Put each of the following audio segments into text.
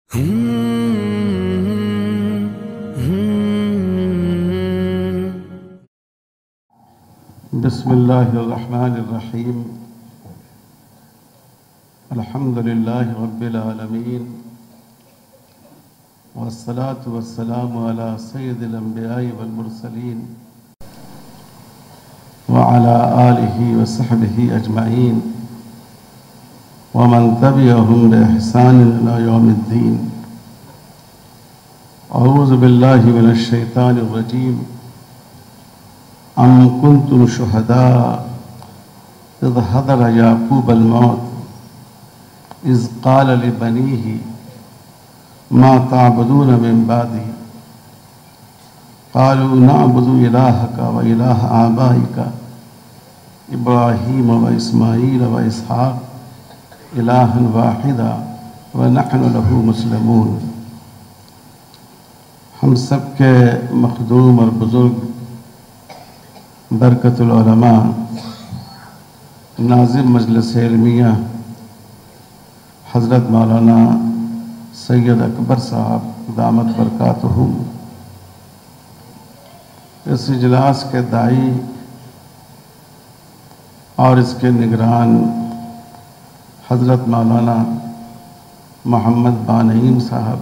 بسم اللہ الرحمن الرحیم الحمد للہ رب العالمین والصلاة والسلام علی سید الانبیاء والمرسلین وعلى آلہ وصحبہ اجمعین ومن تبعهم بإحسان إلى يوم الدین۔ اعوذ باللہ من الشیطان الرجیم۔ ام کنتم شہداء اذ حضر یعقوب الموت اذ قال لبنیہ ما تعبدون من بعدی قالوا نعبد الہک و الہ آبائک ابراہیم و اسماعیل و اسحاق الہا واحدا ونحن له مسلمون۔ ہم سب کے مخدوم اور بزرگ برکت العلماء ناظم مجلس علمیہ حضرت مولانا سید اکبر صاحب دامت برکاتہم، اس اجلاس کے داعی اور اس کے نگران حضرت مولانا محمد بانعیم صاحب،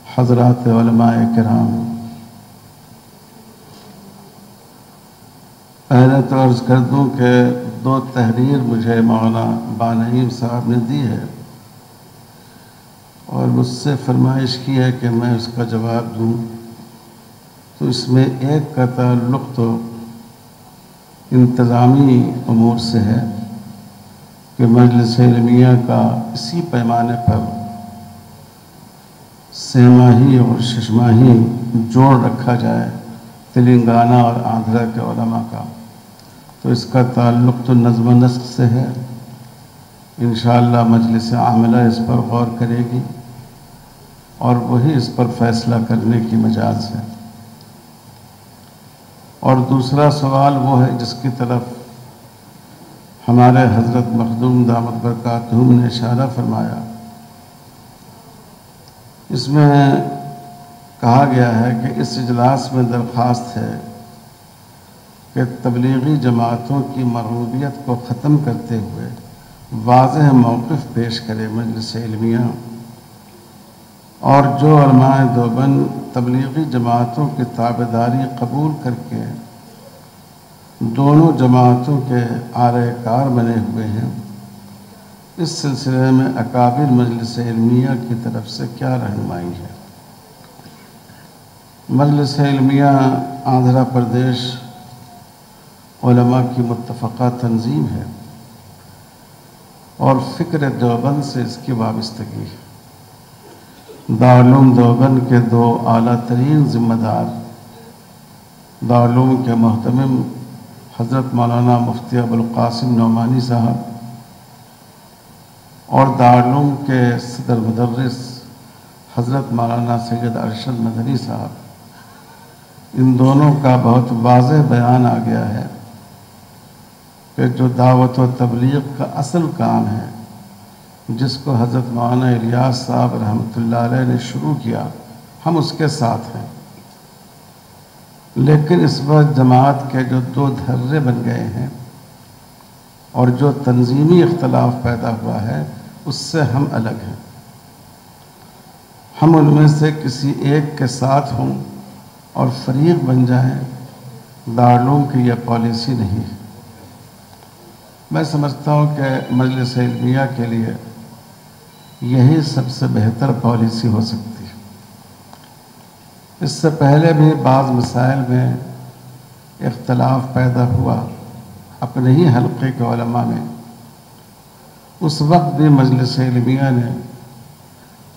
حضرات علماء کرام، پہلے تو عرض کر دوں کہ 2 تحریر مجھے مولانا بانعیم صاحب نے دی ہے اور مجھ سے فرمائش کی ہے کہ میں اس کا جواب دوں، تو اس میں ایک کا تعلق تو انتظامی امور سے ہے کہ مجلس علمیہ کا اسی پیمانے پر سہ-ماہی اور 6 ماہی جوڑ رکھا جائے تلنگانہ اور آندھرا کے علماء کا، تو اس کا تعلق تو نظم و نسق سے ہے۔ انشاءاللہ مجلس عاملہ اس پر غور کرے گی اور وہی اس پر فیصلہ کرنے کی مجاز ہے۔ اور دوسرا سوال وہ ہے جس کی طرف ہمارے حضرت مخدوم دامت برکاتہم نے اشارہ فرمایا۔ اس میں کہا گیا ہے کہ اس اجلاس میں درخواست ہے کہ تبلیغی جماعتوں کی مرغوبیت کو ختم کرتے ہوئے واضح موقف پیش کرے مجلس علمیہ، اور جو علماء دیوبند تبلیغی جماعتوں کی تابعداری قبول کر کے دونوں جماعتوں کے اعلی کار بنے ہوئے ہیں، اس سلسلے میں اکابر مجلس علمیہ کی طرف سے کیا رہنمائی ہے۔ مجلس علمیہ آندھرا پردیش علماء کی متفقہ تنظیم ہے اور فکر دیوبند سے اس کی وابستگی ہے۔ دارالعلوم دیوبند کے 2 اعلیٰ ترین ذمہ دار، دارالعلوم کے محتمم حضرت مولانا مفتی ابوالقاسم نعمانی صاحب اور دارالعلوم کے صدر مدرس حضرت مولانا سید ارشد مدنی صاحب، ان دونوں کا بہت واضح بیان آ گیا ہے کہ جو دعوت و تبلیغ کا اصل کام ہے، جس کو حضرت مولانا الیاس صاحب رحمۃ اللہ علیہ نے شروع کیا، ہم اس کے ساتھ ہیں، لیکن اس وقت جماعت کے جو 2 دھرے بن گئے ہیں اور جو تنظیمی اختلاف پیدا ہوا ہے، اس سے ہم الگ ہیں۔ ہم ان میں سے کسی ایک کے ساتھ ہوں اور فریق بن جائیں، دارالعلوم کی یہ پالیسی نہیں ہے۔ میں سمجھتا ہوں کہ مجلس علمیہ کے لیے یہی سب سے بہتر پالیسی ہو سکتی ہے۔ اس سے پہلے بھی بعض مسائل میں اختلاف پیدا ہوا اپنے ہی حلقے کے علماء میں، اس وقت بھی مجلس علمیہ نے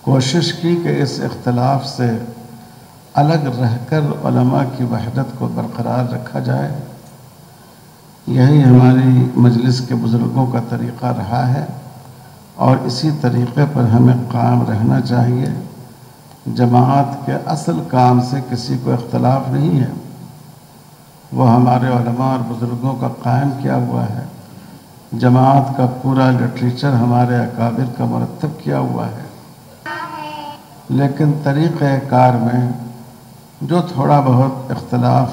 کوشش کی کہ اس اختلاف سے الگ رہ کر علماء کی وحدت کو برقرار رکھا جائے۔ یہی ہماری مجلس کے بزرگوں کا طریقہ رہا ہے اور اسی طریقے پر ہمیں قائم رہنا چاہیے۔ جماعت کے اصل کام سے کسی کو اختلاف نہیں ہے، وہ ہمارے علماء اور بزرگوں کا قائم کیا ہوا ہے۔ جماعت کا پورا لٹریچر ہمارے اکابر کا مرتب کیا ہوا ہے۔ لیکن طریقہ کار میں جو تھوڑا بہت اختلاف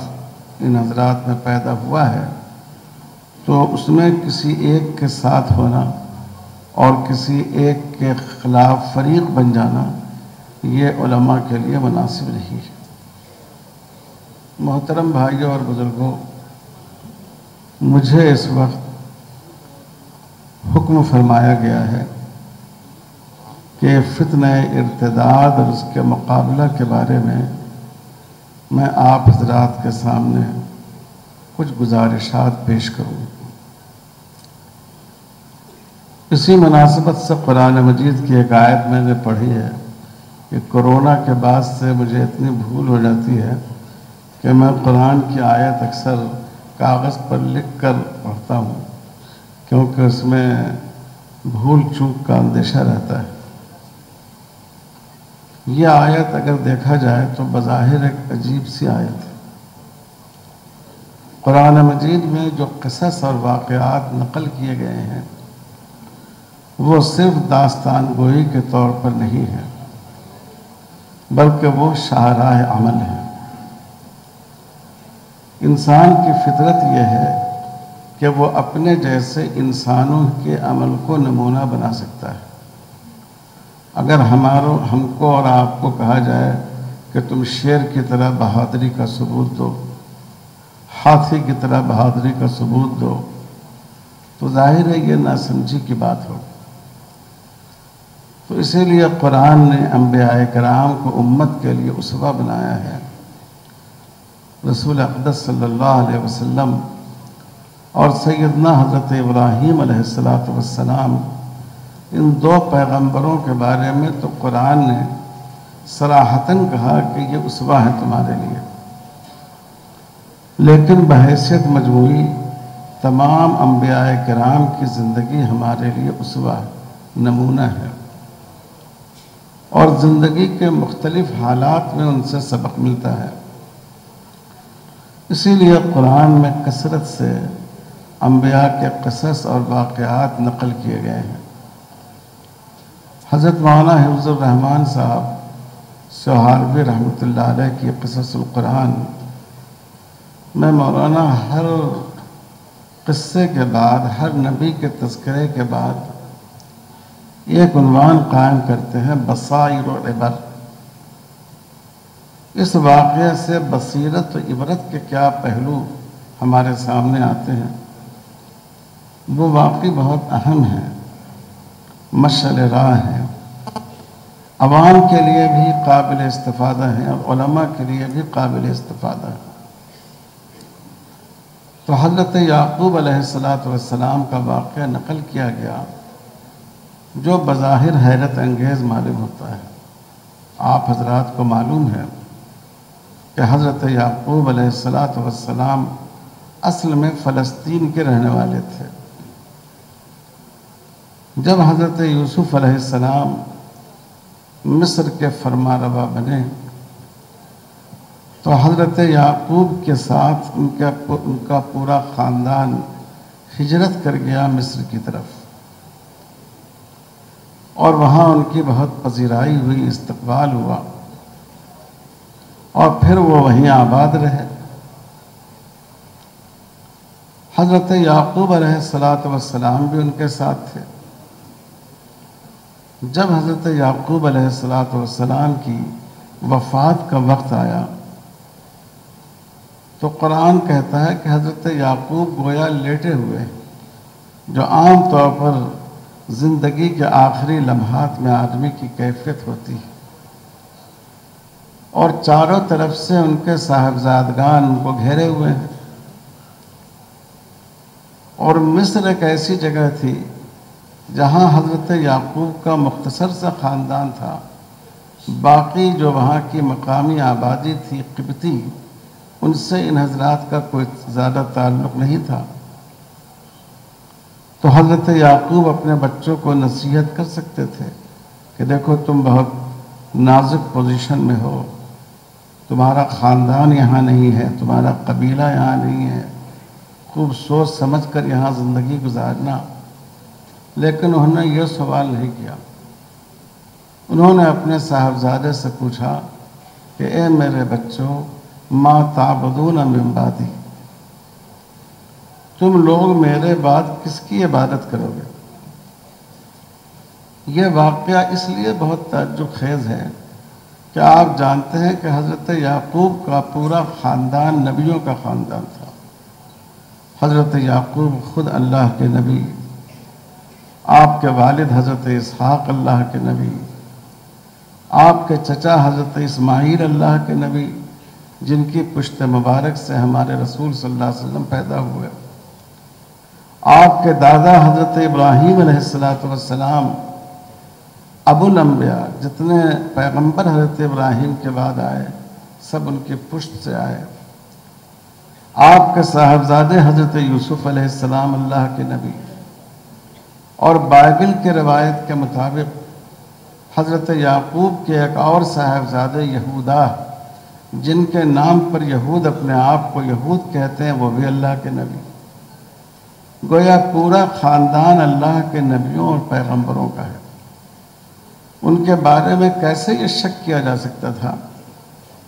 ان حضرات میں پیدا ہوا ہے تو اس میں کسی ایک کے ساتھ ہونا اور کسی ایک کے خلاف فریق بن جانا یہ علماء کے لیے مناسب نہیں ہے۔ محترم بھائیوں اور بزرگوں، مجھے اس وقت حکم فرمایا گیا ہے کہ فتنہ ارتداد اور اس کے مقابلہ کے بارے میں آپ حضرات کے سامنے کچھ گزارشات پیش کروں۔ اسی مناسبت سے قرآن مجید کی ایک آیت میں نے پڑھی ہے کہ کورونا کے بعد سے مجھے اتنی بھول ہو جاتی ہے کہ میں قرآن کی آیت اکثر کاغذ پر لکھ کر پڑھتا ہوں، کیونکہ اس میں بھول چوک کا اندیشہ رہتا ہے۔ یہ آیت اگر دیکھا جائے تو بظاہر ایک عجیب سی آیت ہے۔ قرآن مجید میں جو قصص اور واقعات نقل کیے گئے ہیں وہ صرف داستان گوئی کے طور پر نہیں ہے، بلکہ وہ شاہراہ عمل ہے۔ انسان کی فطرت یہ ہے کہ وہ اپنے جیسے انسانوں کے عمل کو نمونہ بنا سکتا ہے۔ اگر ہم کو اور آپ کو کہا جائے کہ تم شیر کی طرح بہادری کا ثبوت دو، ہاتھی کی طرح بہادری کا ثبوت دو، تو ظاہر ہے یہ ناسمجھی کی بات ہو۔ تو اسی لیے قرآن نے انبیاء کرام کو امت کے لیے اسوہ بنایا ہے۔ رسول اقدس صلی اللہ علیہ وسلم اور سیدنا حضرت ابراہیم علیہ السلام، ان دو پیغمبروں کے بارے میں تو قرآن نے صراحتاً کہا کہ یہ اسوہ ہے تمہارے لیے، لیکن بحیثیت مجموعی تمام انبیاء کرام کی زندگی ہمارے لیے اسوہ نمونہ ہے، اور زندگی کے مختلف حالات میں ان سے سبق ملتا ہے۔ اسی لیے قرآن میں کثرت سے انبیاء کے قصص اور واقعات نقل کیے گئے ہیں۔ حضرت مولانا حفظ الرحمان صاحب سہاروی رحمۃ اللہ علیہ کی قصص القرآن میں مولانا ہر قصے کے بعد، ہر نبی کے تذکرے کے بعد ایک عنوان قائم کرتے ہیں، بصائر و عبر۔ اس واقعے سے بصیرت و عبرت کے کیا پہلو ہمارے سامنے آتے ہیں، وہ واقعی بہت اہم ہیں، مشعل راہ ہیں، عوام کے لیے بھی قابل استفادہ ہیں اور علماء کے لیے بھی قابل استفادہ ہیں۔ تو حضرت یعقوب علیہ السلام کا واقعہ نقل کیا گیا جو بظاہر حیرت انگیز معلوم ہوتا ہے۔ آپ حضرات کو معلوم ہے کہ حضرت یعقوب علیہ السلام اصل میں فلسطین کے رہنے والے تھے۔ جب حضرت یوسف علیہ السلام مصر کے فرما روا بنے تو حضرت یعقوب کے ساتھ ان کا پورا خاندان ہجرت کر گیا مصر کی طرف، اور وہاں ان کی بہت پذیرائی ہوئی، استقبال ہوا، اور پھر وہ وہیں آباد رہے۔ حضرت یعقوب علیہ السلام بھی ان کے ساتھ تھے۔ جب حضرت یعقوب علیہ السلام کی وفات کا وقت آیا تو قرآن کہتا ہے کہ حضرت یعقوب گویا لیٹے ہوئے، جو عام طور پر زندگی کے آخری لمحات میں آدمی کی کیفیت ہوتی ہے، اور چاروں طرف سے ان کے صاحبزادگان ان کو گھیرے ہوئے ہیں، اور مصر ایک ایسی جگہ تھی جہاں حضرت یعقوب کا مختصر سا خاندان تھا، باقی جو وہاں کی مقامی آبادی تھی قبطی، ان سے ان حضرات کا کوئی زیادہ تعلق نہیں تھا۔ تو حضرت یعقوب اپنے بچوں کو نصیحت کر سکتے تھے کہ دیکھو تم بہت نازک پوزیشن میں ہو، تمہارا خاندان یہاں نہیں ہے، تمہارا قبیلہ یہاں نہیں ہے، خوب سوچ سمجھ کر یہاں زندگی گزارنا، لیکن انہوں نے یہ سوال نہیں کیا۔ انہوں نے اپنے صاحبزادے سے پوچھا کہ اے میرے بچوں، ما تعبدون من بعدی، تم لوگ میرے بعد کس کی عبادت کرو گے؟ یہ واقعہ اس لیے بہت تعجب خیز ہے کہ آپ جانتے ہیں کہ حضرت یعقوب کا پورا خاندان نبیوں کا خاندان تھا۔ حضرت یعقوب خود اللہ کے نبی، آپ کے والد حضرت اسحاق اللہ کے نبی، آپ کے چچا حضرت اسماعیل اللہ کے نبی، جن کی پشت مبارک سے ہمارے رسول صلی اللہ علیہ وسلم پیدا ہوئے، آپ کے دادا حضرت ابراہیم علیہ السلام، ابو الانبیاء، جتنے پیغمبر حضرت ابراہیم کے بعد آئے سب ان کی پشت سے آئے، آپ کے صاحبزادے حضرت یوسف علیہ السلام اللہ کے نبی، اور بائبل کے روایت کے مطابق حضرت یعقوب کے ایک اور صاحبزادے یہودا، جن کے نام پر یہود اپنے آپ کو یہود کہتے ہیں، وہ بھی اللہ کے نبی۔ گویا پورا خاندان اللہ کے نبیوں اور پیغمبروں کا ہے۔ ان کے بارے میں کیسے یہ شک کیا جا سکتا تھا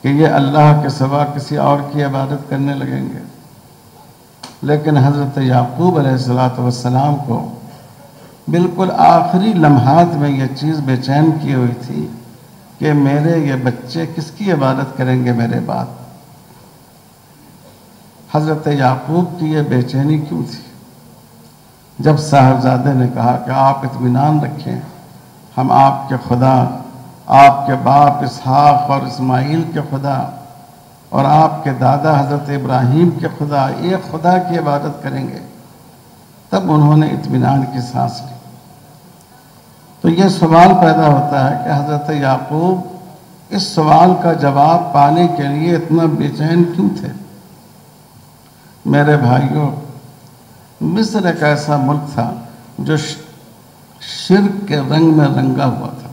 کہ یہ اللہ کے سوا کسی اور کی عبادت کرنے لگیں گے؟ لیکن حضرت یعقوب علیہ السلام کو بالکل آخری لمحات میں یہ چیز بے چین کی ہوئی تھی کہ میرے یہ بچے کس کی عبادت کریں گے میرے بعد۔ حضرت یعقوب کی یہ بے چینی کیوں تھی؟ جب صاحبزادے نے کہا کہ آپ اطمینان رکھیں، ہم آپ کے خدا، آپ کے باپ اسحاق اور اسماعیل کے خدا اور آپ کے دادا حضرت ابراہیم کے خدا، ایک خدا کی عبادت کریں گے، تب انہوں نے اطمینان کی سانس لی۔ تو یہ سوال پیدا ہوتا ہے کہ حضرت یعقوب اس سوال کا جواب پانے کے لیے اتنا بے چین کیوں تھے؟ میرے بھائیوں، مصر ایک ایسا ملک تھا جو شرک کے رنگ میں رنگا ہوا تھا۔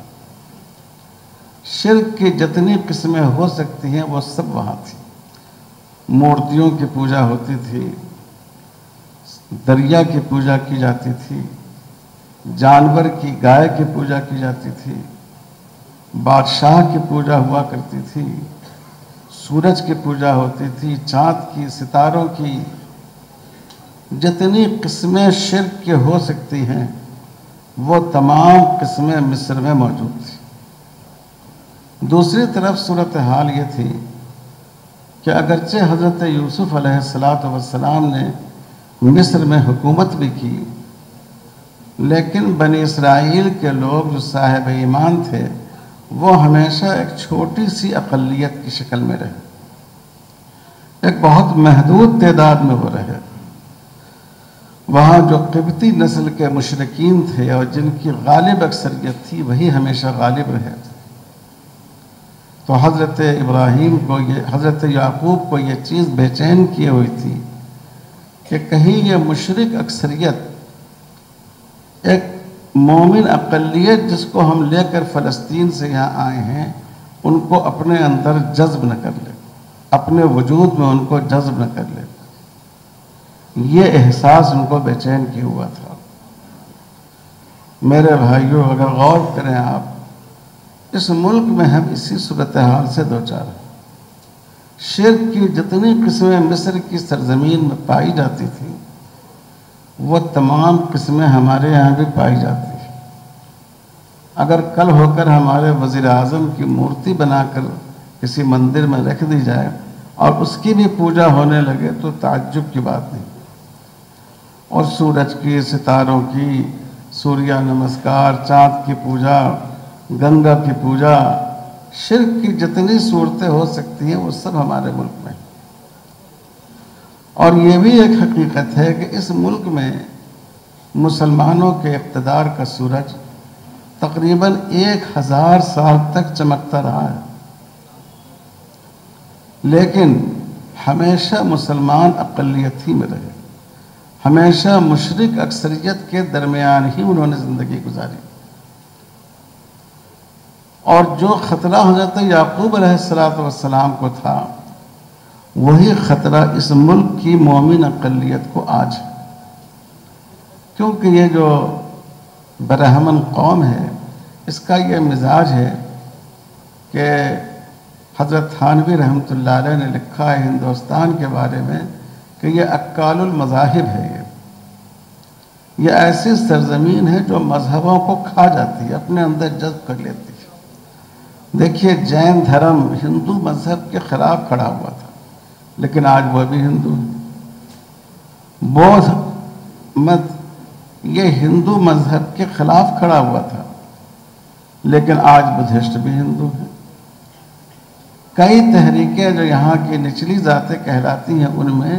شرک کی جتنی قسمیں ہو سکتی ہیں وہ سب وہاں تھی۔ مورتیوں کی پوجا ہوتی تھی، دریا کی پوجا کی جاتی تھی، جانور کی گائے کی پوجا کی جاتی تھی، بادشاہ کی پوجا ہوا کرتی تھی، سورج کی پوجا ہوتی تھی، چاند کی، ستاروں کی، جتنی قسمیں شرک کی ہو سکتی ہیں وہ تمام قسمیں مصر میں موجود تھی۔ دوسری طرف صورتحال یہ تھی کہ اگرچہ حضرت یوسف علیہ السلام نے مصر میں حکومت بھی کی، لیکن بنی اسرائیل کے لوگ جو صاحب ایمان تھے وہ ہمیشہ ایک چھوٹی سی اقلیت کی شکل میں رہے، ایک بہت محدود تعداد میں وہ رہے۔ وہاں جو قبطی نسل کے مشرکین تھے اور جن کی غالب اکثریت تھی وہی ہمیشہ غالب رہے۔ تو حضرت ابراہیم کو حضرت یعقوب کو یہ چیز بے چین کیے ہوئی تھی کہ کہیں یہ مشرک اکثریت ایک مومن اقلیت جس کو ہم لے کر فلسطین سے یہاں آئے ہیں ان کو اپنے اندر جذب نہ کر لے، اپنے وجود میں ان کو جذب نہ کر لے۔ یہ احساس ان کو بے چین کیا ہوا تھا۔ میرے بھائیوں، اگر غور کریں آپ، اس ملک میں ہم اسی صورتحال سے دوچار ہیں۔ شرک کی جتنی قسمیں مصر کی سرزمین میں پائی جاتی تھیں وہ تمام قسمیں ہمارے یہاں بھی پائی جاتی ہیں۔ اگر کل ہو کر ہمارے وزیر اعظم کی مورتی بنا کر کسی مندر میں رکھ دی جائے اور اس کی بھی پوجا ہونے لگے تو تعجب کی بات نہیں۔ اور سورج کی، ستاروں کی، سوریہ نمسکار، چاند کی پوجا، گنگا کی پوجا، شرک کی جتنی صورتیں ہو سکتی ہیں وہ سب ہمارے ملک میں۔ اور یہ بھی ایک حقیقت ہے کہ اس ملک میں مسلمانوں کے اقتدار کا سورج تقریباً 1000 سال تک چمکتا رہا ہے، لیکن ہمیشہ مسلمان اقلیت ہی میں رہے، ہمیشہ مشرک اکثریت کے درمیان ہی انہوں نے زندگی گزاری۔ اور جو خطرہ حضرت یعقوب علیہ السلام کو تھا وہی خطرہ اس ملک کی مومن اقلیت کو آج ہے، کیونکہ یہ جو برہمن قوم ہے اس کا یہ مزاج ہے کہ حضرت تھانوی رحمۃ اللہ علیہ نے لکھا ہے ہندوستان کے بارے میں کہ یہ اکال المذاہب ہے، یہ ایسی سرزمین ہے جو مذہبوں کو کھا جاتی ہے، اپنے اندر جذب کر لیتی ہے۔ دیکھیے جین دھرم ہندو مذہب کے خلاف کھڑا ہوا تھا، لیکن آج وہ بھی ہندو ہے۔ بودھ مت یہ ہندو مذہب کے خلاف کھڑا ہوا تھا، لیکن آج بدھسٹ بھی ہندو ہیں۔ کئی تحریکیں جو یہاں کی نچلی ذاتیں کہلاتی ہیں ان میں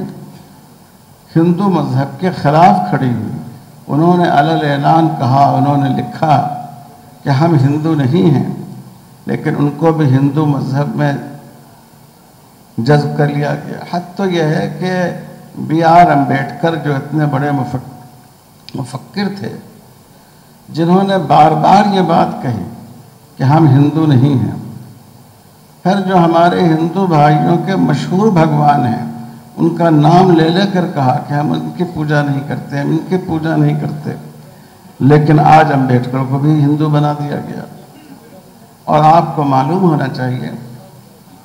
ہندو مذہب کے خلاف کھڑی ہوئی، انہوں نے علی اعلان کہا، انہوں نے لکھا کہ ہم ہندو نہیں ہیں، لیکن ان کو بھی ہندو مذہب میں جذب کر لیا گیا۔ حد تو یہ ہے کہ بی آر امبیڈکر جو اتنے بڑے مفکر تھے، جنہوں نے بار بار یہ بات کہی کہ ہم ہندو نہیں ہیں، پھر جو ہمارے ہندو بھائیوں کے مشہور بھگوان ہیں ان کا نام لے لے کر کہا کہ ہم ان کی پوجا نہیں کرتے، ہم ان کی پوجا نہیں کرتے، لیکن آج امبیڈکر کو بھی ہندو بنا دیا گیا۔ اور آپ کو معلوم ہونا چاہیے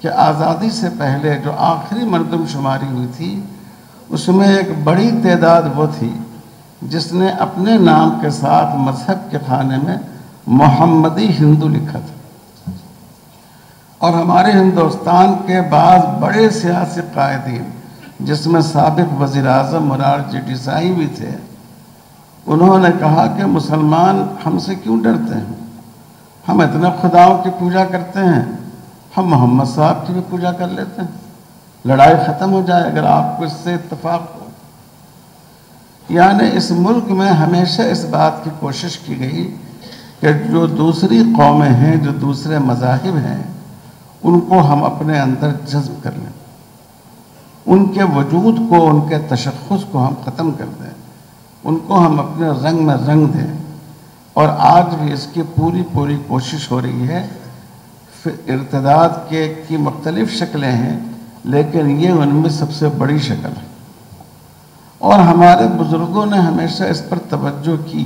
کہ آزادی سے پہلے جو آخری مردم شماری ہوئی تھی اس میں ایک بڑی تعداد وہ تھی جس نے اپنے نام کے ساتھ مذہب کے خانے میں محمدی ہندو لکھا تھا۔ اور ہمارے ہندوستان کے بعض بڑے سیاسی قائدین جس میں سابق وزیر اعظم مورارجی دیسائی بھی تھے، انہوں نے کہا کہ مسلمان ہم سے کیوں ڈرتے ہیں، ہم اتنے خداؤں کی پوجا کرتے ہیں، ہم محمد صاحب کی بھی پوجا کر لیتے ہیں، لڑائی ختم ہو جائے اگر آپ کو اس سے اتفاق ہو۔ یعنی اس ملک میں ہمیشہ اس بات کی کوشش کی گئی کہ جو دوسری قومیں ہیں، جو دوسرے مذاہب ہیں، ان کو ہم اپنے اندر جذب کر لیں، ان کے وجود کو، ان کے تشخص کو ہم ختم کر دیں، ان کو ہم اپنے رنگ میں رنگ دیں۔ اور آج بھی اس کی پوری کوشش ہو رہی ہے۔ ارتداد کی مختلف شکلیں ہیں، لیکن یہ ان میں سب سے بڑی شکل ہے، اور ہمارے بزرگوں نے ہمیشہ اس پر توجہ کی۔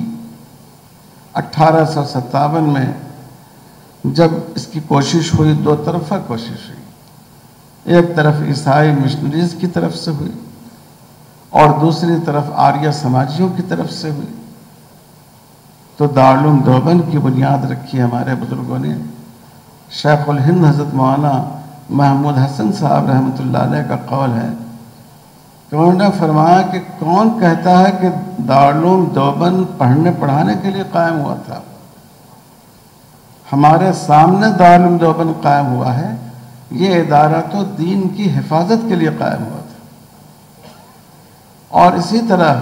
1857 میں جب اس کی کوشش ہوئی، دو طرفہ کوشش ہوئی، ایک طرف عیسائی مشنریز کی طرف سے ہوئی اور دوسری طرف آریہ سماجیوں کی طرف سے ہوئی، تو دارالعلوم دیوبند کی بنیاد رکھی ہمارے بزرگوں نے۔ شیخ الہند حضرت مولانا محمود حسن صاحب رحمۃ اللہ علیہ کا قول ہے کہ انہوں نے فرمایا کہ کون کہتا ہے کہ دارالعلوم دیوبند پڑھنے پڑھانے کے لیے قائم ہوا تھا؟ ہمارے سامنے دارالعلوم دیوبند قائم ہوا ہے، یہ ادارہ تو دین کی حفاظت کے لیے قائم ہوا تھا۔ اور اسی طرح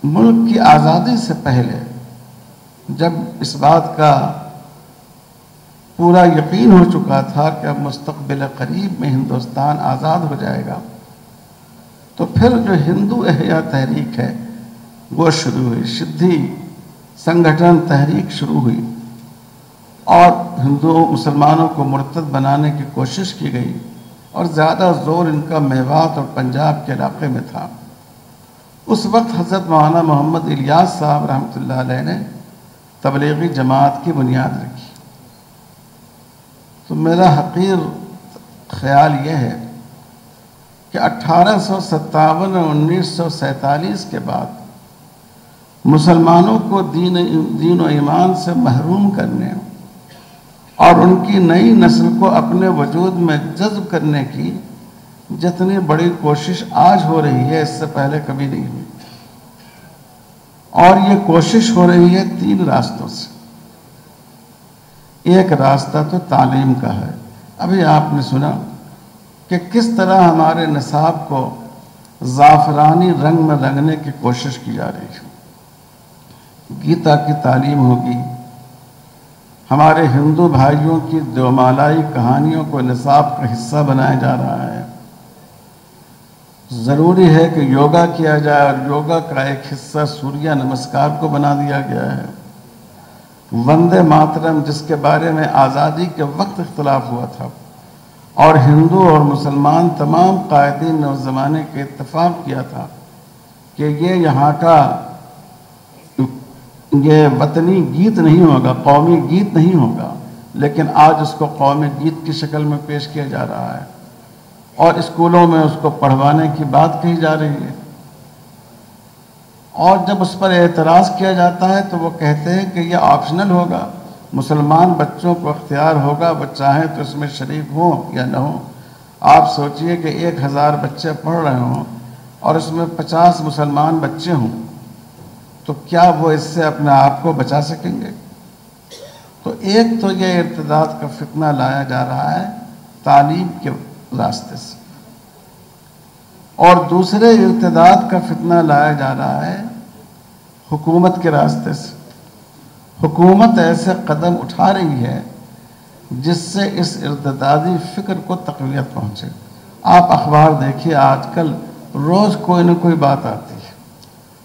ملک کی آزادی سے پہلے جب اس بات کا پورا یقین ہو چکا تھا کہ اب مستقبل قریب میں ہندوستان آزاد ہو جائے گا، تو پھر جو ہندو احیا تحریک ہے وہ شروع ہوئی، شدھی سنگھٹن تحریک شروع ہوئی، اور ہندو مسلمانوں کو مرتد بنانے کی کوشش کی گئی، اور زیادہ زور ان کا میوات اور پنجاب کے علاقے میں تھا۔ اس وقت حضرت مولانا محمد الیاس صاحب رحمۃ اللہ علیہ نے تبلیغی جماعت کی بنیاد رکھی۔ تو میرا حقیر خیال یہ ہے کہ 1857 اور 1947 کے بعد مسلمانوں کو دین و ایمان سے محروم کرنے اور ان کی نئی نسل کو اپنے وجود میں جذب کرنے کی جتنی بڑی کوشش آج ہو رہی ہے، اس سے پہلے کبھی نہیں ہوئی۔ اور یہ کوشش ہو رہی ہے 3 راستوں سے۔ ایک راستہ تو تعلیم کا ہے، ابھی آپ نے سنا کہ کس طرح ہمارے نصاب کو زعفرانی رنگ میں رنگنے کی کوشش کی جا رہی ہے۔ گیتا کی تعلیم ہوگی، ہمارے ہندو بھائیوں کی دیومالائی کہانیوں کو نصاب کا حصہ بنایا جا رہا ہے۔ ضروری ہے کہ یوگا کیا جائے، اور یوگا کا ایک حصہ سوریہ نمسکار کو بنا دیا گیا ہے۔ وندے ماترم، جس کے بارے میں آزادی کے وقت اختلاف ہوا تھا، اور ہندو اور مسلمان تمام قائدین نے اس زمانے کے اتفاق کیا تھا کہ یہ یہاں کا یہ وطنی گیت نہیں ہوگا، قومی گیت نہیں ہوگا، لیکن آج اس کو قومی گیت کی شکل میں پیش کیا جا رہا ہے اور اسکولوں میں اس کو پڑھوانے کی بات کہی جا رہی ہے۔ اور جب اس پر اعتراض کیا جاتا ہے تو وہ کہتے ہیں کہ یہ آپشنل ہوگا، مسلمان بچوں کو اختیار ہوگا، وہ چاہیں تو اس میں شریک ہوں یا نہ ہوں۔ آپ سوچئے کہ 1000 بچے پڑھ رہے ہوں اور اس میں 50 مسلمان بچے ہوں، تو کیا وہ اس سے اپنے آپ کو بچا سکیں گے؟ تو ایک تو یہ ارتداد کا فتنہ لایا جا رہا ہے تعلیم کے راستے سے، اور دوسرے ارتداد کا فتنہ لایا جا رہا ہے حکومت کے راستے سے۔ حکومت ایسے قدم اٹھا رہی ہے جس سے اس ارتدادی فکر کو تقویت پہنچے۔ آپ اخبار دیکھیے، آج کل روز کوئی نہ کوئی بات آتی ہے،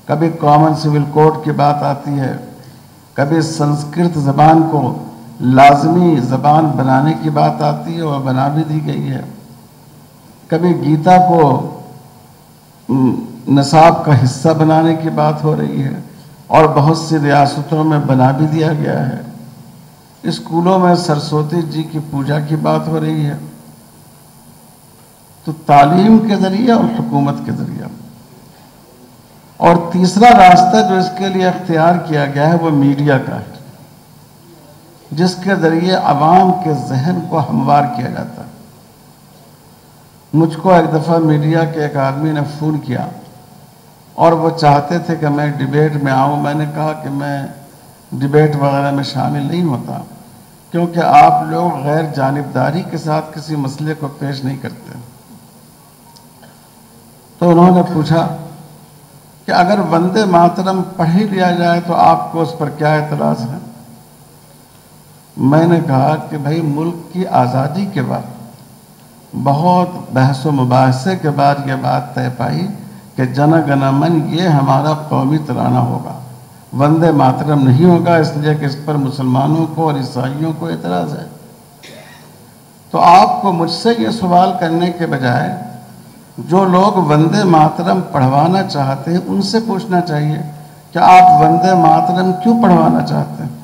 کبھی کامن سول کوڈ کی بات آتی ہے، کبھی سنسکرت زبان کو لازمی زبان بنانے کی بات آتی ہے اور بنا بھی دی گئی ہے، کبھی گیتا کو نصاب کا حصہ بنانے کی بات ہو رہی ہے اور بہت سی ریاستوں میں بنا بھی دیا گیا ہے، اسکولوں میں سرسوتی جی کی پوجا کی بات ہو رہی ہے۔ تو تعلیم کے ذریعے اور حکومت کے ذریعے، اور تیسرا راستہ جو اس کے لیے اختیار کیا گیا ہے وہ میڈیا کا ہے، جس کے ذریعے عوام کے ذہن کو ہموار کیا جاتا ہے۔ مجھ کو ایک دفعہ میڈیا کے ایک آدمی نے فون کیا اور وہ چاہتے تھے کہ میں ڈیبیٹ میں آؤں۔ میں نے کہا کہ میں ڈیبیٹ وغیرہ میں شامل نہیں ہوتا، کیونکہ آپ لوگ غیر جانبداری کے ساتھ کسی مسئلے کو پیش نہیں کرتے۔ تو انہوں نے پوچھا کہ اگر وندے ماترم پڑھ ہی لیا جائے تو آپ کو اس پر کیا اعتراض ہے؟ میں نے کہا کہ بھائی، ملک کی آزادی کے بعد بہت بحث و مباحثے کے بعد یہ بات طے پائی کہ جن گن من یہ ہمارا قومی ترانہ ہوگا، وندے ماترم نہیں ہوگا، اس لیے کہ اس پر مسلمانوں کو اور عیسائیوں کو اعتراض ہے۔ تو آپ کو مجھ سے یہ سوال کرنے کے بجائے جو لوگ وندے ماترم پڑھوانا چاہتے ہیں ان سے پوچھنا چاہیے کہ آپ وندے ماترم کیوں پڑھوانا چاہتے ہیں؟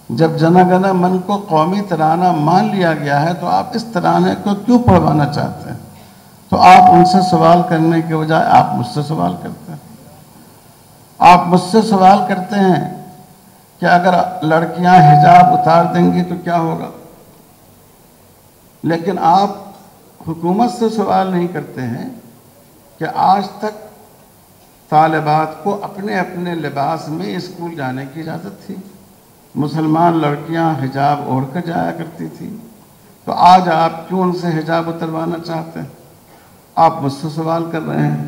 جب جن گن من کو قومی ترانہ مان لیا گیا ہے تو آپ اس ترانے کو کیوں پڑھوانا چاہتے ہیں؟ تو آپ ان سے سوال کرنے کے بجائے آپ مجھ سے سوال کرتے ہیں۔ آپ مجھ سے سوال کرتے ہیں کہ اگر لڑکیاں حجاب اتار دیں گی تو کیا ہوگا، لیکن آپ حکومت سے سوال نہیں کرتے ہیں کہ آج تک طالبات کو اپنے اپنے لباس میں اسکول جانے کی اجازت تھی، مسلمان لڑکیاں حجاب اوڑھ کر جایا کرتی تھی، تو آج آپ کیوں ان سے حجاب اتروانا چاہتے ہیں؟ آپ مجھ سے سوال کر رہے ہیں۔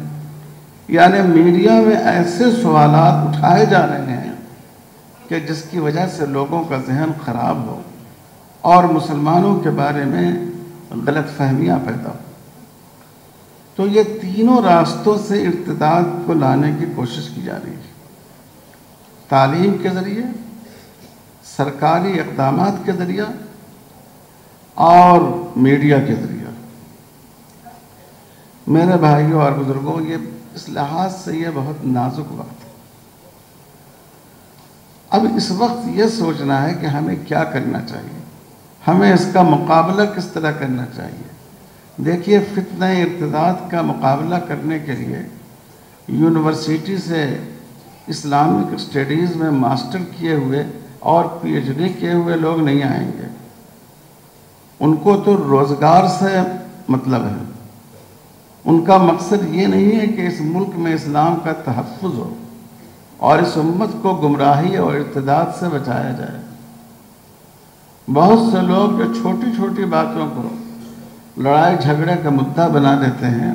یعنی میڈیا میں ایسے سوالات اٹھائے جا رہے ہیں کہ جس کی وجہ سے لوگوں کا ذہن خراب ہو اور مسلمانوں کے بارے میں غلط فہمیاں پیدا ہو۔ تو یہ تینوں راستوں سے ارتداد کو لانے کی کوشش کی جا رہی ہے، تعلیم کے ذریعے، سرکاری اقدامات کے ذریعہ اور میڈیا کے ذریعہ۔ میرے بھائیوں اور بزرگوں، یہ اس لحاظ سے یہ بہت نازک وقت ہے۔ اب اس وقت یہ سوچنا ہے کہ ہمیں کیا کرنا چاہیے، ہمیں اس کا مقابلہ کس طرح کرنا چاہیے۔ دیکھیے، فتنہ ارتداد کا مقابلہ کرنے کے لیے یونیورسٹی سے اسلامک اسٹڈیز میں ماسٹر کیے ہوئے اور پی ایچ ڈی کیے ہوئے لوگ نہیں آئیں گے۔ ان کو تو روزگار سے مطلب ہے، ان کا مقصد یہ نہیں ہے کہ اس ملک میں اسلام کا تحفظ ہو اور اس امت کو گمراہی اور ارتداد سے بچایا جائے۔ بہت سے لوگ جو چھوٹی چھوٹی باتوں کو لڑائی جھگڑے کا مدعا بنا دیتے ہیں،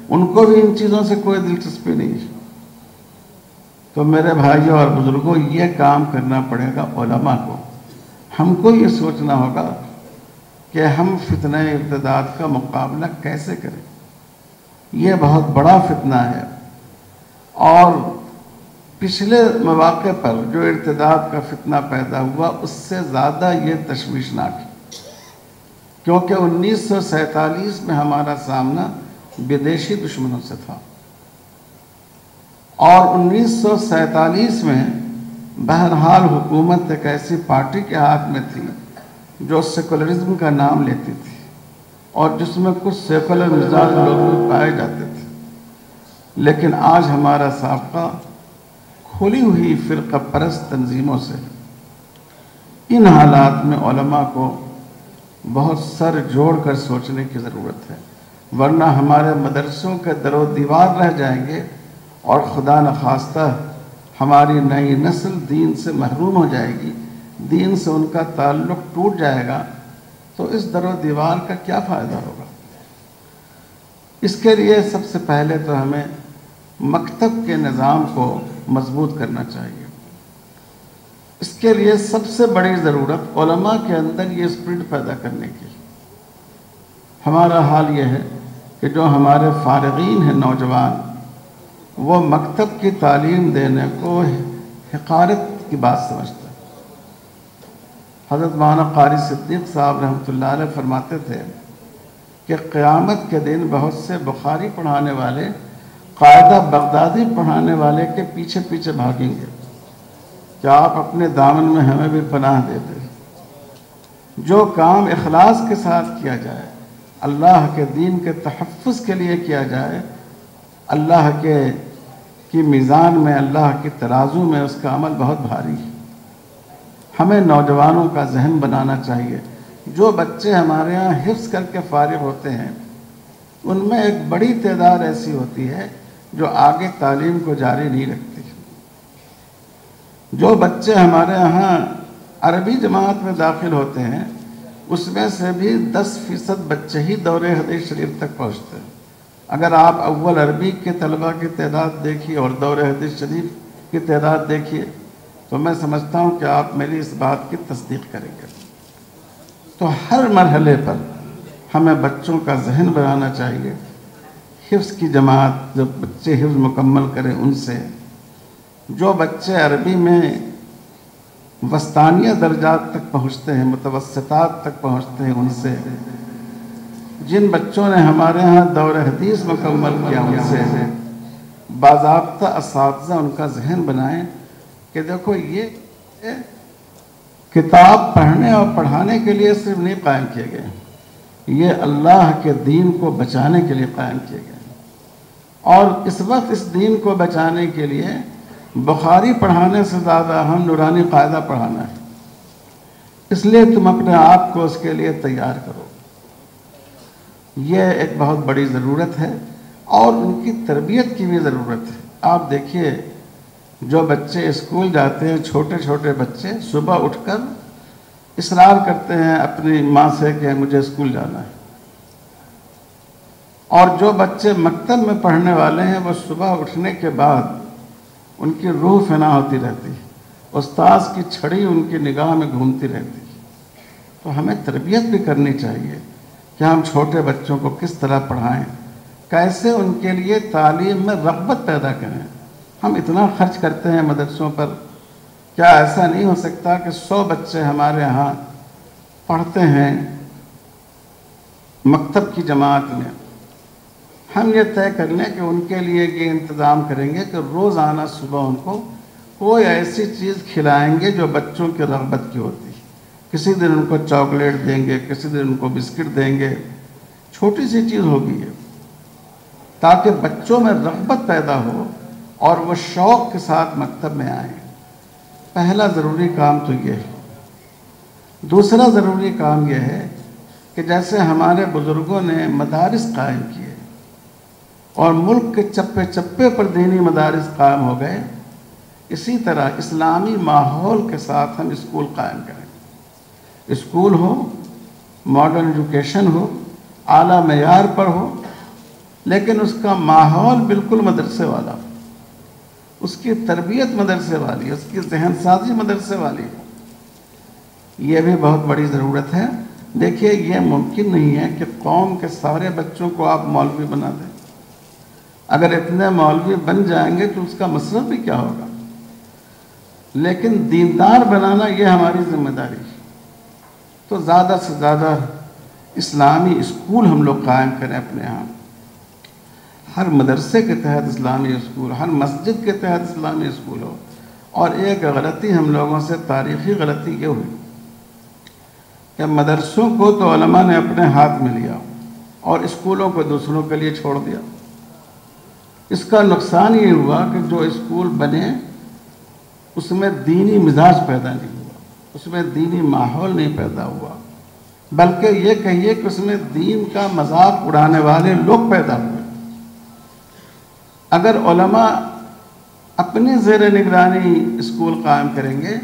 ان کو بھی ان چیزوں سے کوئی دلچسپی نہیں ہے۔ تو میرے بھائیوں اور بزرگوں، یہ کام کرنا پڑے گا علماء کو۔ ہم کو یہ سوچنا ہوگا کہ ہم فتنہ ارتداد کا مقابلہ کیسے کریں۔ یہ بہت بڑا فتنہ ہے، اور پچھلے مواقع پر جو ارتداد کا فتنہ پیدا ہوا اس سے زیادہ یہ تشویشناک ہے، کیونکہ 1947 میں ہمارا سامنا بدیشی دشمنوں سے تھا، اور 1947 میں بہرحال حکومت ایک ایسی پارٹی کے ہاتھ میں تھی جو سیکولرزم کا نام لیتی تھی اور جس میں کچھ سیکولر مزاج لوگ بھی پائے جاتے تھے، لیکن آج ہمارا سابقہ کھلی ہوئی فرقہ پرست تنظیموں سے ان حالات میں علماء کو بہت سر جوڑ کر سوچنے کی ضرورت ہے، ورنہ ہمارے مدرسوں کے در و دیوار رہ جائیں گے اور خدا نخواستہ ہماری نئی نسل دین سے محروم ہو جائے گی، دین سے ان کا تعلق ٹوٹ جائے گا، تو اس در و دیوار کا کیا فائدہ ہوگا؟ اس کے لیے سب سے پہلے تو ہمیں مکتب کے نظام کو مضبوط کرنا چاہیے۔ اس کے لیے سب سے بڑی ضرورت علماء کے اندر یہ اسپرٹ پیدا کرنے کی۔ ہمارا حال یہ ہے کہ جو ہمارے فارغین ہیں نوجوان، وہ مکتب کی تعلیم دینے کو حقارت کی بات سمجھتے ہیں۔ حضرت مولانا قاری صدیق صاحب رحمۃ اللہ علیہ فرماتے تھے کہ قیامت کے دن بہت سے بخاری پڑھانے والے قاعدہ بغدادی پڑھانے والے کے پیچھے پیچھے بھاگیں گے کہ آپ اپنے دامن میں ہمیں بھی پناہ دے دیں۔ جو کام اخلاص کے ساتھ کیا جائے، اللہ کے دین کے تحفظ کے لیے کیا جائے، اللہ کی میزان میں، اللہ کی ترازو میں اس کا عمل بہت بھاری ہے۔ ہمیں نوجوانوں کا ذہن بنانا چاہیے۔ جو بچے ہمارے ہاں حفظ کر کے فارغ ہوتے ہیں، ان میں ایک بڑی تعداد ایسی ہوتی ہے جو آگے تعلیم کو جاری نہیں رکھتی۔ جو بچے ہمارے ہاں عربی جماعت میں داخل ہوتے ہیں، اس میں سے بھی 10% بچے ہی دور حدیث شریف تک پہنچتے ہیں۔ اگر آپ اول عربی کے طلبہ کی تعداد دیکھیے اور دور حدیث شریف کی تعداد دیکھیے تو میں سمجھتا ہوں کہ آپ میری اس بات کی تصدیق کریں گے۔ تو ہر مرحلے پر ہمیں بچوں کا ذہن بنانا چاہیے۔ حفظ کی جماعت، جو بچے حفظ مکمل کریں ان سے، جو بچے عربی میں وسطانیہ درجات تک پہنچتے ہیں، متوسطات تک پہنچتے ہیں، ان سے، جن بچوں نے ہمارے ہاں دور حدیث مکمل کیا ان سے باضابطہ اساتذہ ان کا ذہن بنائیں کہ دیکھو یہ کتاب پڑھنے اور پڑھانے کے لیے صرف نہیں قائم کیے گئے، یہ اللہ کے دین کو بچانے کے لیے قائم کیے گئے، اور اس وقت اس دین کو بچانے کے لیے بخاری پڑھانے سے زیادہ اہم نورانی قاعدہ پڑھانا ہے۔ اس لیے تم اپنے آپ کو اس کے لیے تیار کرو۔ یہ ایک بہت بڑی ضرورت ہے اور ان کی تربیت کی بھی ضرورت ہے۔ آپ دیکھیے جو بچے اسکول جاتے ہیں، چھوٹے چھوٹے بچے صبح اٹھ کر اصرار کرتے ہیں اپنی ماں سے کہ مجھے اسکول جانا ہے، اور جو بچے مکتب میں پڑھنے والے ہیں وہ صبح اٹھنے کے بعد ان کی روح فنا ہوتی رہتی ہے، استاذ کی چھڑی ان کی نگاہ میں گھومتی رہتی ہے۔ تو ہمیں تربیت بھی کرنی چاہیے کہ ہم چھوٹے بچوں کو کس طرح پڑھائیں، کیسے ان کے لیے تعلیم میں رغبت پیدا کریں۔ ہم اتنا خرچ کرتے ہیں مدرسوں پر، کیا ایسا نہیں ہو سکتا کہ 100 بچے ہمارے ہاں پڑھتے ہیں مکتب کی جماعت میں، ہم یہ طے کر لیں کہ ان کے لیے یہ انتظام کریں گے کہ روزانہ صبح ان کو کوئی ایسی چیز کھلائیں گے جو بچوں کی رغبت کی ہوتی ہے۔ کسی دن ان کو چاکلیٹ دیں گے، کسی دن ان کو بسکٹ دیں گے، چھوٹی سی چیز ہوگی یہ، تاکہ بچوں میں رغبت پیدا ہو اور وہ شوق کے ساتھ مکتب میں آئیں۔ پہلا ضروری کام تو یہ ہے۔ دوسرا ضروری کام یہ ہے کہ جیسے ہمارے بزرگوں نے مدارس قائم کیے اور ملک کے چپے چپے پر دینی مدارس قائم ہو گئے، اسی طرح اسلامی ماحول کے ساتھ ہم اسکول قائم کریں۔ اسکول ہو، ماڈرن ایجوکیشن ہو، اعلیٰ معیار پر ہو، لیکن اس کا ماحول بالکل مدرسے والا ہو، اس کی تربیت مدرسے والی، اس کی ذہن سازی مدرسے والی ہے۔ یہ بھی بہت بڑی ضرورت ہے۔ دیکھیے یہ ممکن نہیں ہے کہ قوم کے سارے بچوں کو آپ مولوی بنا دیں۔ اگر اتنے مولوی بن جائیں گے تو اس کا مصرف بھی کیا ہوگا؟ لیکن دیندار بنانا یہ ہماری ذمہ داری ہے۔ تو زیادہ سے زیادہ اسلامی اسکول ہم لوگ قائم کریں اپنے ہاں، ہر مدرسے کے تحت اسلامی اسکول، ہر مسجد کے تحت اسلامی اسکول ہو، اور ایک غلطی ہم لوگوں سے، تاریخی غلطی یہ ہوئی کہ مدرسوں کو تو علماء نے اپنے ہاتھ میں لیا اور اسکولوں کو دوسروں کے لیے چھوڑ دیا۔ اس کا نقصان یہ ہوا کہ جو اسکول بنے اس میں دینی مزاج پیدا نہیں ہوا، اس میں دینی ماحول نہیں پیدا ہوا، بلکہ یہ کہیے کہ اس میں دین کا مذاق اڑانے والے لوگ پیدا ہوئے۔ اگر علماء اپنی زیر نگرانی اسکول قائم کریں گے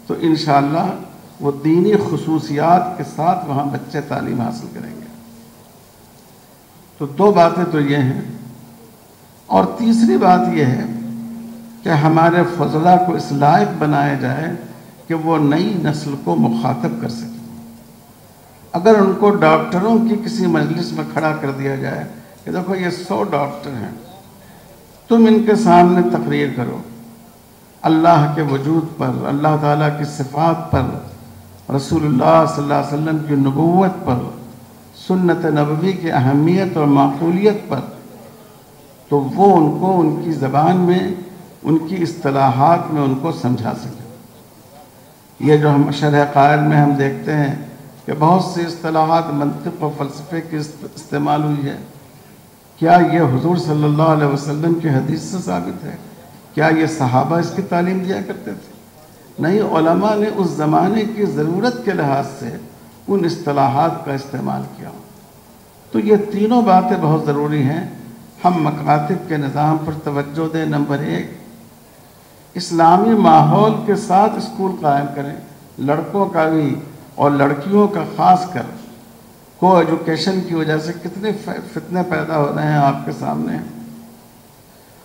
تو انشاءاللہ وہ دینی خصوصیات کے ساتھ وہاں بچے تعلیم حاصل کریں گے۔ تو دو باتیں تو یہ ہیں، اور تیسری بات یہ ہے کہ ہمارے فضلاء کو اس لائق بنایا جائے کہ وہ نئی نسل کو مخاطب کر سکیں۔ اگر ان کو ڈاکٹروں کی کسی مجلس میں کھڑا کر دیا جائے کہ دیکھو یہ 100 ڈاکٹر ہیں، تم ان کے سامنے تقریر کرو اللہ کے وجود پر، اللہ تعالیٰ کی صفات پر، رسول اللہ صلی اللہ علیہ وسلم کی نبوت پر، سنت نبوی کی اہمیت اور معقولیت پر، تو وہ ان کو ان کی زبان میں، ان کی اصطلاحات میں ان کو سمجھا سکے۔ یہ جو ہم شرح قائل میں ہم دیکھتے ہیں کہ بہت سی اصطلاحات منطق و فلسفے کی استعمال ہوئی ہے، کیا یہ حضور صلی اللہ علیہ وسلم کی حدیث سے ثابت ہے؟ کیا یہ صحابہ اس کی تعلیم دیا کرتے تھے؟ نہیں، علماء نے اس زمانے کی ضرورت کے لحاظ سے ان اصطلاحات کا استعمال کیا۔ تو یہ تینوں باتیں بہت ضروری ہیں۔ ہم مکاتب کے نظام پر توجہ دیں۔ نمبر 1، اسلامی ماحول کے ساتھ اسکول قائم کریں، لڑکوں کا بھی اور لڑکیوں کا خاص کر۔ کو ایجوکیشن کی وجہ سے کتنے فتنے پیدا ہو رہے ہیں آپ کے سامنے۔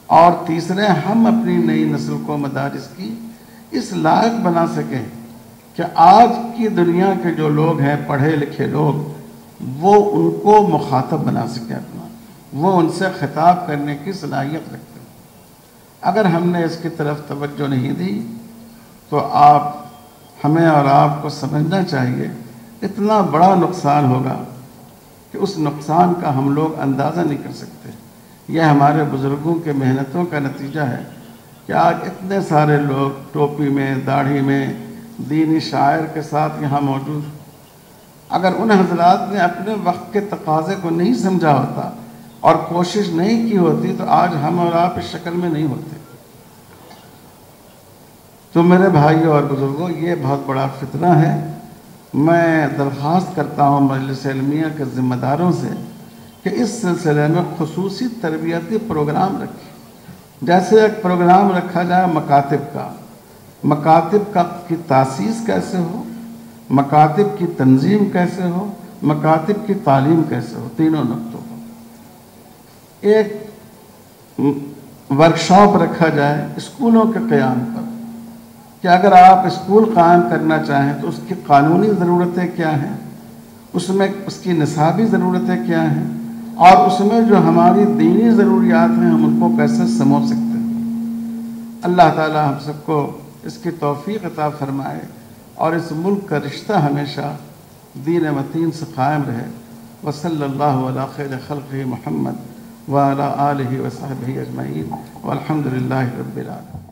اور تیسرے، ہم اپنی نئی نسل کو مدارس کی اس لائق بنا سکیں کہ آج کی دنیا کے جو لوگ ہیں، پڑھے لکھے لوگ، وہ ان کو مخاطب بنا سکیں اپنا، وہ ان سے خطاب کرنے کی صلاحیت رکھتے ہیں۔ اگر ہم نے اس کی طرف توجہ نہیں دی تو ہمیں اور آپ کو سمجھنا چاہیے اتنا بڑا نقصان ہوگا کہ اس نقصان کا ہم لوگ اندازہ نہیں کر سکتے۔ یہ ہمارے بزرگوں کے محنتوں کا نتیجہ ہے کہ آج اتنے سارے لوگ ٹوپی میں، داڑھی میں، دینی شاعر کے ساتھ یہاں موجود۔ اگر ان حضرات نے اپنے وقت کے تقاضے کو نہیں سمجھا ہوتا اور کوشش نہیں کی ہوتی تو آج ہم اور آپ اس شکل میں نہیں ہوتے۔ تو میرے بھائیوں اور بزرگوں، یہ بہت بڑا فتنہ ہے۔ میں درخواست کرتا ہوں مجلس علمیہ کے ذمہ داروں سے کہ اس سلسلے میں خصوصی تربیتی پروگرام رکھیں۔ جیسے ایک پروگرام رکھا جائے مکاتب کی تاسیس کیسے ہو، مکاتب کی تنظیم کیسے ہو، مکاتب کی تعلیم کیسے ہو، تینوں نقطوں پر ایک ورکشاپ رکھا جائے اسکولوں کے قیام پر کہ اگر آپ اسکول قائم کرنا چاہیں تو اس کی قانونی ضرورتیں کیا ہیں، اس میں اس کی نصابی ضرورتیں کیا ہیں، اور اس میں جو ہماری دینی ضروریات ہیں ہم ان کو کیسے سمجھ سکتے ہیں۔ اللہ تعالی ہم سب کو اس کی توفیق عطا فرمائے اور اس ملک کا رشتہ ہمیشہ دین متین سے قائم رہے۔ وصلی اللہ علی خیر خلقہ محمد وعلی آلہ وصحبہ اجمعین والحمد للہ رب العالمین۔